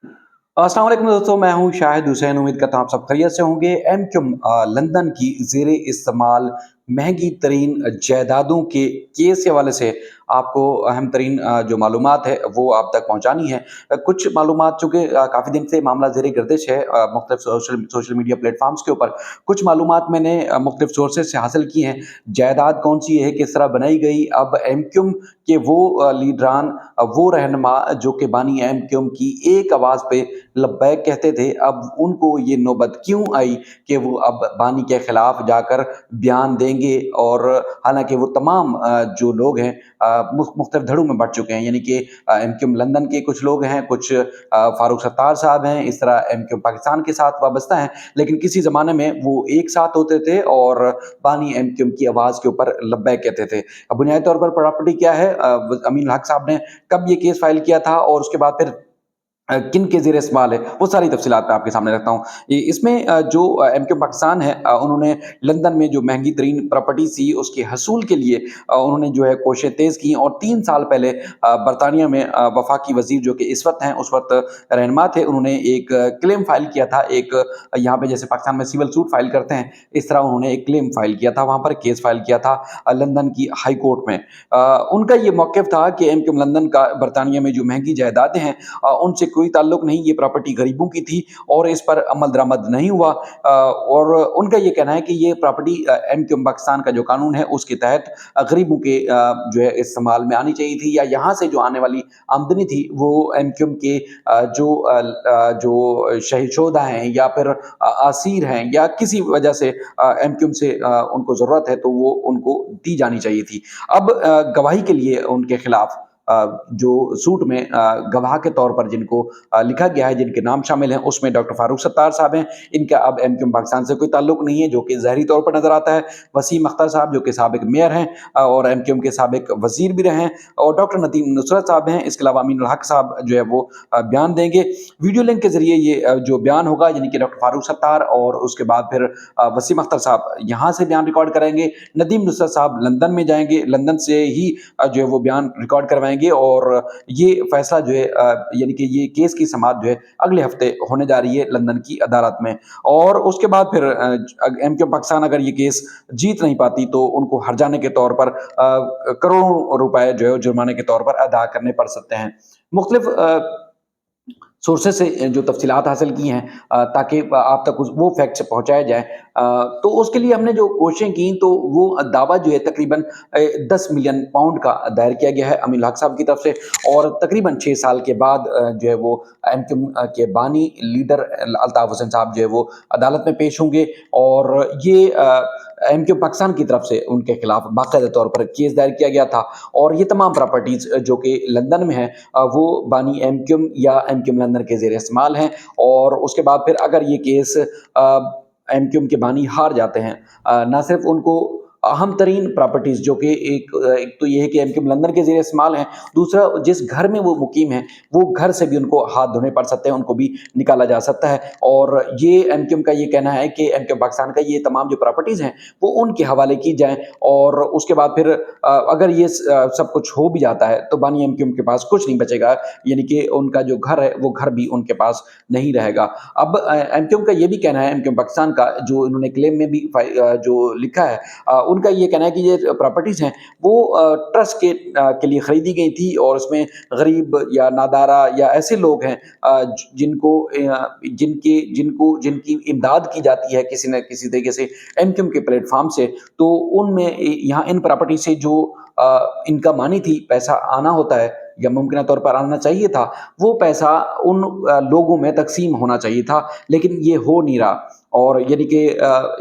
अस्सलाम वालेकुम दोस्तों, मैं हूँ शाहिद हुसैन। उम्मीद करता हूँ आप सब खैरियत से होंगे। एमक्यूम लंदन की ज़ेरे इस्तेमाल महंगी तरीन जायदादों के केस के हवाले से आपको अहम तरीन जो मालूमात है वो आप तक पहुँचानी है। कुछ मालूमात चूँकि काफ़ी दिन से मामला ज़ेरे गर्दिश है मुख्तलिफ सोशल सोशल मीडिया प्लेटफ़ॉर्म्स के ऊपर। कुछ मालूमात मैंने मुख्तलिफ सोर्सेज़ से हासिल की हैं। जायदाद कौन-सी है, किस तरह बनाई गई, अब एमक्यूम के वो लीडरान, वो रहनुमा जो कि बानी एमक्यूम की एक आवाज़ पे लब्बैक कहते थे, अब उनको ये नौबत क्यों आई कि वो अब बानी के खिलाफ जाकर बयान देंगे। और हालांकि वो तमाम जो लोग हैं मुख्तलिफ धड़ों में बढ़ चुके हैं, यानी कि एमक्यूम लंदन के कुछ लोग हैं, कुछ फारूक सत्तार साहब हैं, इस तरह एमक्यूम पाकिस्तान के साथ वाबस्ता हैं, लेकिन किसी ज़माने में वो एक साथ होते थे और बानी एमक्यूम की आवाज़ के ऊपर लब्बैक कहते थे। अब बुनियादी तौर पर प्रॉपर्टी क्या है, अमीन हक साहब ने कब ये केस फाइल किया था और उसके बाद फिर किन के ज़ेर इस्तेमाल है, वो सारी तफ़सीलात मैं आपके सामने रखता हूँ। इसमें जो एमक्यूम पाकिस्तान है, उन्होंने लंदन में जो महँगी तरीन प्रॉपर्टी थी, उसके हसूल के लिए उन्होंने जो है कोशिशें तेज़ की और 3 साल पहले बरतानिया में वफ़ाकी वज़ीर जो कि इस वक़्त हैं, उस वक़्त रहनुमा थे, उन्होंने एक क्लेम फ़ाइल किया था। एक यहाँ पे जैसे पाकिस्तान में सिविल सूट फ़ाइल करते हैं, इस तरह उन्होंने एक क्लेम फ़ाइल किया था, वहाँ पर केस फ़ाइल किया था लंदन की हाई कोर्ट में। उनका ये मौक़िफ़ था कि एमक्यूम लंदन का बरतानिया में जो महँगी जायदादें हैं, उनसे कोई ताल्लुक नहीं, ये प्रॉपर्टी गरीबों की थी और इस पर अमल दरामद नहीं हुआ। और उनका ये कहना है कि ये प्रॉपर्टी एमक्यूम पाकिस्तान का जो कानून है उसके तहत गरीबों के जो है इस्तेमाल में आनी चाहिए थी, या यहाँ से जो आने वाली आमदनी थी वो एमक्यूम के जो शोधा हैं या फिर असीर हैं या किसी वजह से एमक्यूम से उनको ज़रूरत है तो वो उनको दी जानी चाहिए थी। अब गवाही के लिए उनके खिलाफ जो सूट में गवाह के तौर पर जिनको लिखा गया है, जिनके नाम शामिल हैं, उसमें डॉक्टर फारूक सत्तार साहब हैं। इनका अब एमक्यूम पाकिस्तान से कोई ताल्लुक नहीं है, जो कि ज़ाहिरी तौर पर नज़र आता है। वसीम अख्तर साहब जो कि साबिक मेयर हैं और एमक्यूम के साबिक वज़ीर भी रहे हैं, और डॉक्टर नदीम नुसरत साहब हैं। इसके अलावा अमीनुल हक साहब जो है वो बयान देंगे। वीडियो लिंक के ज़रिए ये जो बयान होगा, यानी कि डॉक्टर फारूक सत्तार और उसके बाद फिर वसीम अख्तर साहब यहाँ से बयान रिकॉर्ड करेंगे। नदीम नुसरत साहब लंदन में जाएँगे, लंदन से ही जो है वो बयान रिकॉर्ड करवाएँगे और ये फैसला जो है यानी कि ये केस की समाअत जो है अगले हफ्ते होने जा रही है लंदन की अदालत में। और उसके बाद फिर एमक्यूएम पाकिस्तान अगर ये केस जीत नहीं पाती तो उनको हर्जाने के तौर पर करोड़ों रुपए जो है जुर्माने के तौर पर अदा करने पड़ सकते हैं। मुख्तलिफ सोर्सेज से जो तफसीलात हासिल की हैं ताकि आप तक वो फैक्ट्स पहुँचाए जाएँ। तो उसके लिए हमने जो कोशिशें की तो वो दावा जो है तकरीबन 10 मिलियन पाउंड का दायर किया गया है अमीन हक साहब की तरफ से, और तकरीबन 6 साल के बाद जो है वो एमक्यूम के बानी लीडर अल्ताफ हुसैन साहब जो है वो अदालत में पेश होंगे और ये एमक्यूम पाकिस्तान की तरफ से उनके खिलाफ बाकायदा तौर पर केस दायर किया गया था। और ये तमाम प्रॉपर्टीज़ जो कि लंदन में है वो बानी एमक्यूम या एमक्यूम लंदन के ज़ेर इस्तेमाल हैं। और उसके बाद फिर अगर ये केस एमक्यूम के बानी हार जाते हैं, ना सिर्फ उनको अहम तरीन प्रॉपर्टीज़ जो कि एक तो ये है कि एमक्यूम लंदन के ज़ेर इस्तेमाल हैं, दूसरा जिस घर में वो मुकीम हैं वो घर से भी उनको हाथ धोने पड़ सकते हैं, उनको भी निकाला जा सकता है। और ये एमक्यूम का ये कहना है कि एमक्यूम पाकिस्तान का ये तमाम जो प्रॉपर्टीज़ हैं वो उनके हवाले की जाएँ, और उसके बाद फिर अगर ये सब कुछ हो भी जाता है तो बानी एमक्यूम के पास कुछ नहीं बचेगा, यानी कि उनका जो घर है वो घर भी उनके पास नहीं रहेगा। अब एमक्यूम का ये भी कहना है, एमक्यूम पाकिस्तान का जो इन्होंने क्लेम में भी जो लिखा है, उनका ये कहना है कि ये प्रॉपर्टीज़ हैं वो ट्रस्ट के लिए खरीदी गई थी और उसमें गरीब या नादारा या ऐसे लोग हैं जिनको जिनकी इमदाद की जाती है किसी न किसी तरीके से एमक्यूम के प्लेटफॉर्म से, तो उनमें यहाँ इन प्रॉपर्टी से जो इनकम आनी थी, पैसा आना होता है या मुमकिन तौर पर आना चाहिए था, वो पैसा उन लोगों में तकसीम होना चाहिए था, लेकिन ये हो नहीं रहा। और यानी कि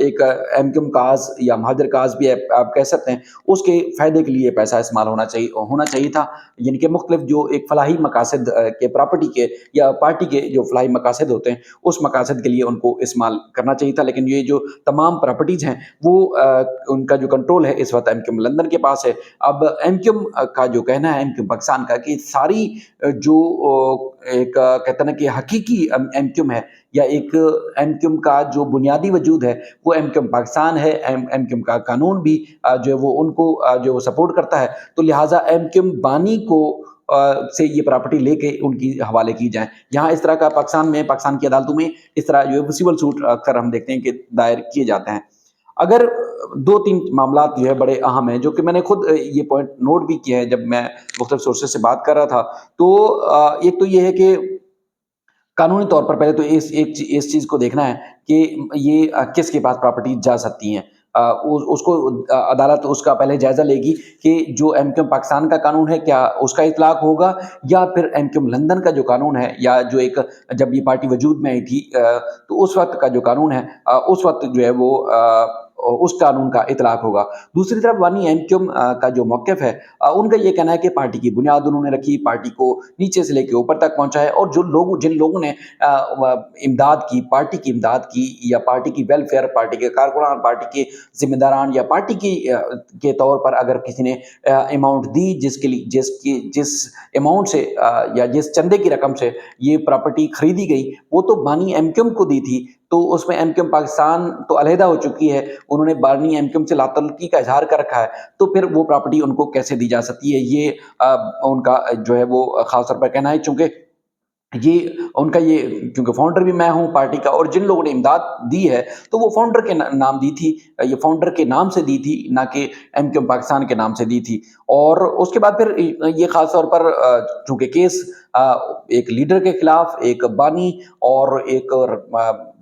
एक एमक्यूम काज या महाजर काज भी आप कह सकते हैं, उसके फ़ायदे के लिए पैसा इस्तेमाल होना चाहिए था। यानी कि मुख्तलिफ जो एक फलाही मकासद के प्रॉपर्टी के या पार्टी के जो फलाही मकासद होते हैं, उस मकासद के लिए उनको इस्तेमाल करना चाहिए था। लेकिन ये जो तमाम प्रॉपर्टीज़ हैं वो उनका जो कंट्रोल है इस वक़्त एमक्यूम लंदन के पास है। अब एमक्यूम का जो कहना है एमक्यूम पाकिस्तान का कि सारी जो एक कहते हैं ना कि हकीकी एमक्यूम है या एक एमक्यूम का जो बुनियादी वजूद है वो एमक्यूम पाकिस्तान है। एमक्यूम का कानून भी जो है वो उनको जो है वो सपोर्ट करता है। तो लिहाजा एमक्यूम बानी को से ये प्रॉपर्टी लेके उनकी हवाले की जाए। यहाँ इस तरह का पाकिस्तान की अदालतों में इस तरह जो है सिविल सूट अक्सर हम देखते हैं कि दायर किए जाते हैं। अगर 2-3 मामलात जो है बड़े अहम हैं, जो कि मैंने खुद ये पॉइंट नोट भी किए हैं जब मैं मुख्तलिफ सोर्सेज़ से बात कर रहा था। तो एक तो ये है कि कानूनी तौर पर पहले तो इस चीज़ को देखना है कि ये किसके पास प्रॉपर्टी जा सकती हैं। उसको अदालत उसका पहले जायज़ा लेगी कि जो एमक्यूएम पाकिस्तान का कानून है, क्या उसका इत्लाक़ होगा, या फिर एमक्यूएम लंदन का जो कानून है, या जो एक जब ये पार्टी वजूद में आई थी तो उस वक़्त का जो कानून है, उस वक़्त जो है वो उस कानून का इत्लाक़ होगा। दूसरी तरफ बानी एमक्यूएम का जो मौक़िफ़ है, उनका ये कहना है कि पार्टी की बुनियाद उन्होंने रखी, पार्टी को नीचे से लेके ऊपर तक पहुँचा है, और जिन लोगों ने इमदाद की, पार्टी की इमदाद की, या पार्टी की वेलफेयर, पार्टी के कारकुनान, पार्टी के ज़िम्मेदारान, या पार्टी की के तौर पर अगर किसी ने अमाउंट दी, जिस अमाउंट से या जिस चंदे की रकम से ये प्रॉपर्टी खरीदी गई, वो तो बानी एमक्यूएम को दी थी। तो उसमें एमक्यूएम पाकिस्तान तो अलहदा हो चुकी है, उन्होंने बानी एमक्यूएम से लातल्लुकी का इज़हार कर रखा है, तो फिर वो प्रॉपर्टी उनको कैसे दी जा सकती है? ये उनका जो है वो ख़ास तौर पर कहना है, चूँकि ये क्योंकि फाउंडर भी मैं हूँ पार्टी का, और जिन लोगों ने इमदाद दी है, तो वो फाउंडर के नाम दी थी, ये फाउंडर के नाम से दी थी, ना कि एमक्यूएम पाकिस्तान के नाम से दी थी। और उसके बाद फिर ये ख़ास तौर पर चूँकि केस एक लीडर के खिलाफ, एक बानी और एक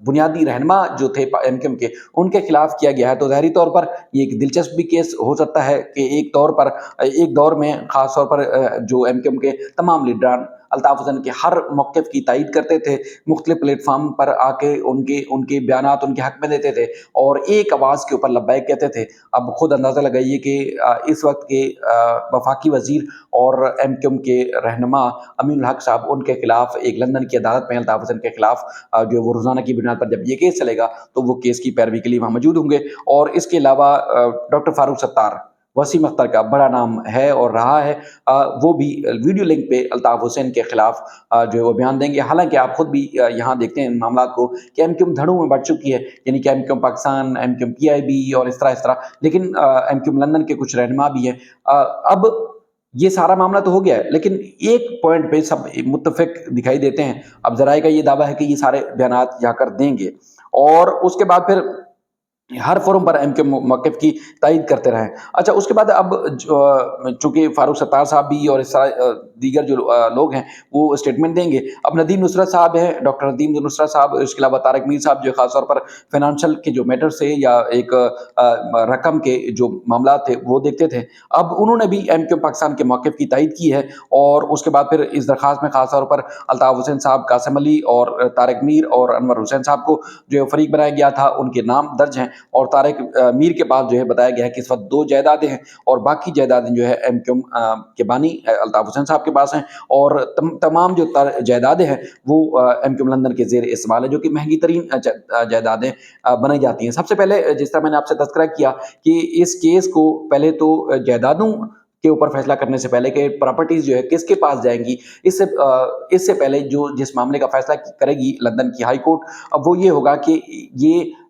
बुनियादी रहनुमा जो थे एमक्यूएम के, उनके खिलाफ किया गया है, तो ज़ाहिरी तौर पर ये एक दिलचस्प भी केस हो सकता है कि एक दौर में ख़ास तौर पर जो एमक्यूएम के तमाम लीडरान अल्ताफ़ हुसैन के हर मौक़िफ़ की तायीद करते थे, मुख़्तलिफ़ प्लेटफ़ॉर्म पर आके उनके बयानात उनके हक़ में देते थे, और एक आवाज़ के ऊपर लब्बैक कहते थे। अब खुद अंदाज़ा लगाइए कि इस वक़्त के वफ़ाकी वज़ीर और एमक्यूएम के रहनुमा अमीनुल हक साहब, उनके खिलाफ एक लंदन की अदालत में अल्ताफ़ हुसैन के खिलाफ जो वो रोज़ाना की बुनियाद पर जब ये केस चलेगा, तो वो केस की पैरवी के लिए वहाँ मौजूद होंगे। और इसके अलावा डॉक्टर फ़ारूक सत्तार, वसीम अख्तर का बड़ा नाम है और रहा है, वो भी वीडियो लिंक पे अल्ताफ़ हुसैन के खिलाफ जो है वो बयान देंगे। हालाँकि आप खुद भी यहाँ देखते हैं इन मामलात को कि एमक्यूएम धड़ों में बढ़ चुकी है, यानी कि एमक्यूएम पाकिस्तान, एमक्यूएम पीआईबी और इस तरह, लेकिन एमक्यूएम लंदन के कुछ रहनुमा भी हैं। अब ये सारा मामला तो हो गया है, लेकिन एक पॉइंट पे सब मुत्तफ़िक दिखाई देते हैं। अब ज़राए का ये दावा है कि ये सारे बयानात जाकर देंगे, और उसके बाद फिर हर फोरम पर एमक्यूएम मौक़िफ़ की तायीद करते रहें। अच्छा, उसके बाद अब चूँकि फ़ारूक सत्तार साहब भी और इस तरह दीगर जो लोग हैं, वो स्टेटमेंट देंगे। अब नदीम नुसरत साहब हैं, डॉक्टर नदीम नुसरत साहब, इसके अलावा तारिक मीर साहब, जो ख़ास तौर पर फ़ाइनेंशियल के जो मैटर से या एक रकम के जो मामलात थे, वो देखते थे। अब उन्होंने भी एमक्यूएम पाकिस्तान के मौक़िफ़ की तायीद की है, और उसके बाद फिर इस दरख़्वास्त में ख़ास तौर पर अल्ताफ़ हुसैन साहब, कासिम अली और तारिक मीर और अनवर हुसैन साहब को जो है फ़रीक बनाया गया था, उनके नाम दर्ज हैं। और तारिक मीर के पास जो है बताया गया है कि इस वक़्त 2 जायदादें हैं, और बाकी जायदादें जो है एमक्यूएम के बानी अल्ताफ़ हुसैन साहब के पास हैं, और तमाम जो जायदादें हैं वो एमक्यूएम लंदन के ज़ेर इस्तेमाल है, जो कि महँगी तरीन जायदादें बनाई जाती हैं। सबसे पहले जिस तरह मैंने आपसे तज़किरा किया कि इस केस को पहले तो जायदादों के ऊपर फैसला करने से पहले कि प्रॉपर्टीज़ जो है किसके पास जाएँगी, इससे पहले जिस मामले का फैसला करेगी लंदन की हाई कोर्ट, अब वो ये होगा कि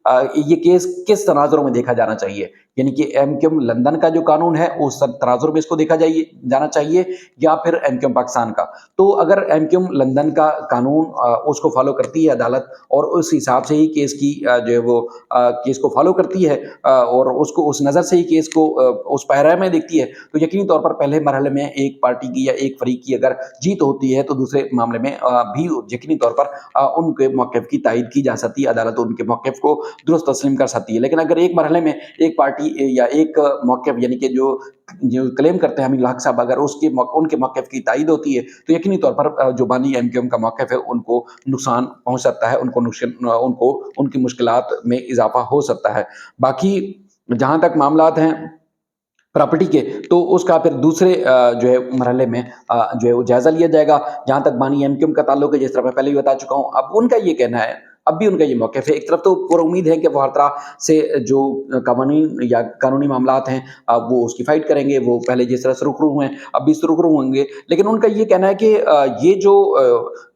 ये केस किस तनाज़ुर में देखा जाना चाहिए। यानी कि एमक्यूएम लंदन का जो कानून है, उस तनाज़ुर में इसको देखा जाना चाहिए, या फिर एमक्यूएम पाकिस्तान का। तो अगर एमक्यूएम लंदन का कानून उसको फ़ॉलो करती है अदालत, और उस हिसाब से ही केस की जो है वो केस को फ़ॉलो करती है, और उसको उस नज़र से ही केस को उस पैरा में देखती है, तो यकीनी तौर पर पहले मरहले में एक पार्टी की या एक फ़रीक की अगर जीत होती है, तो दूसरे मामले में भी यकीनी तौर पर उनके मौक़िफ़ की तायीद की जा सकती है, अदालत उनके मौक़िफ़ को दुरुस्त तस्लीम कर सकती है। लेकिन अगर एक मरहले में एक पार्टी या एक मौक़िफ़, यानी कि जो क्लेम करते हैं अमीनुल हक साहब, अगर उनके मौक़िफ़ की तायीद होती है, तो यकीनी तौर पर जो बानी एमक्यूएम का मौक़िफ़ है, उनको नुकसान पहुँच सकता है, उनको उनकी मुश्किलात में इज़ाफ़ा हो सकता है। बाकी जहाँ तक मामलात हैं प्रॉपर्टी के, तो उसका फिर दूसरे जो है मरहले में जो है वो जायज़ा लिया जाएगा। जहाँ तक बानी एमक्यूएम का ताल्लुक है, जिस तरह मैं पहले भी बता चुका हूँ, अब उनका ये कहना है, अब भी उनका ये मौक़िफ़ है। एक तरफ तो पूरा उम्मीद है कि वो हर तरह से जो कानूनी मामलात हैं, वो उसकी फ़ाइट करेंगे, वो पहले जिस तरह से रुखरू हुए हैं, अब भी रुखरू होंगे। लेकिन उनका ये कहना है कि ये जो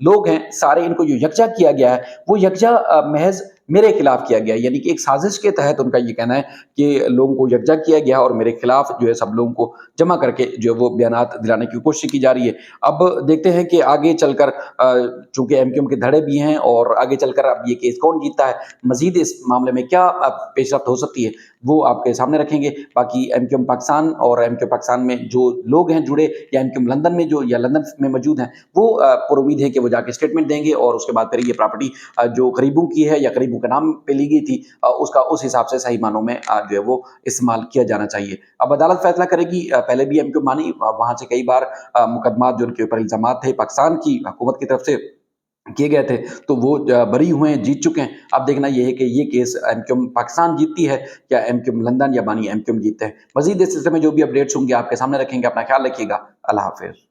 लोग हैं सारे, इनको जो यकजा किया गया है, वो यकजा महज़ मेरे खिलाफ किया गया है। यानी कि एक साजिश के तहत उनका ये कहना है कि लोगों को यकजा किया गया और मेरे खिलाफ जो है सब लोगों को जमा करके जो है वो बयानात दिलाने की कोशिश की जा रही है। अब देखते हैं कि आगे चलकर चूँकि एमक्यूएम के धड़े भी हैं और आगे चलकर अब ये केस कौन जीतता है, मज़ीद इस मामले में क्या पेशरफ्त हो सकती है, वो आपके सामने रखेंगे। बाकी एमक्यूएम पाकिस्तान और एमक्यूएम पाकिस्तान में जो लोग हैं जुड़े या एमक्यूएम लंदन में जो या लंदन में मौजूद हैं, वो पुरुम्मीद है कि वो जाके स्टेटमेंट देंगे और उसके बाद फिर ये प्रॉपर्टी जो गरीबों की है या गरीबों के नाम पे ली गई थी उसका उस हिसाब से सही मानों में जो है वो इस्तेमाल किया जाना चाहिए। अब अदालत फैसला करेगी। पहले भी एमक्यूएम मानी, वहाँ से कई बार मुकदमात जो उनके ऊपर इल्ज़ामात थे पाकिस्तान की हुकूमत की तरफ से किए गए थे, तो वो बरी हुए हैं, जीत चुके हैं। अब देखना ये है कि ये केस एमक्यूएम पाकिस्तान जीतती है या एमक्यूएम लंदन या बानी एमक्यूएम जीतते हैं। मज़ीद इस सिलसिले में जो भी अपडेट्स होंगे आपके सामने रखेंगे। अपना ख्याल रखिएगा। अल्लाह हाफ़िज़।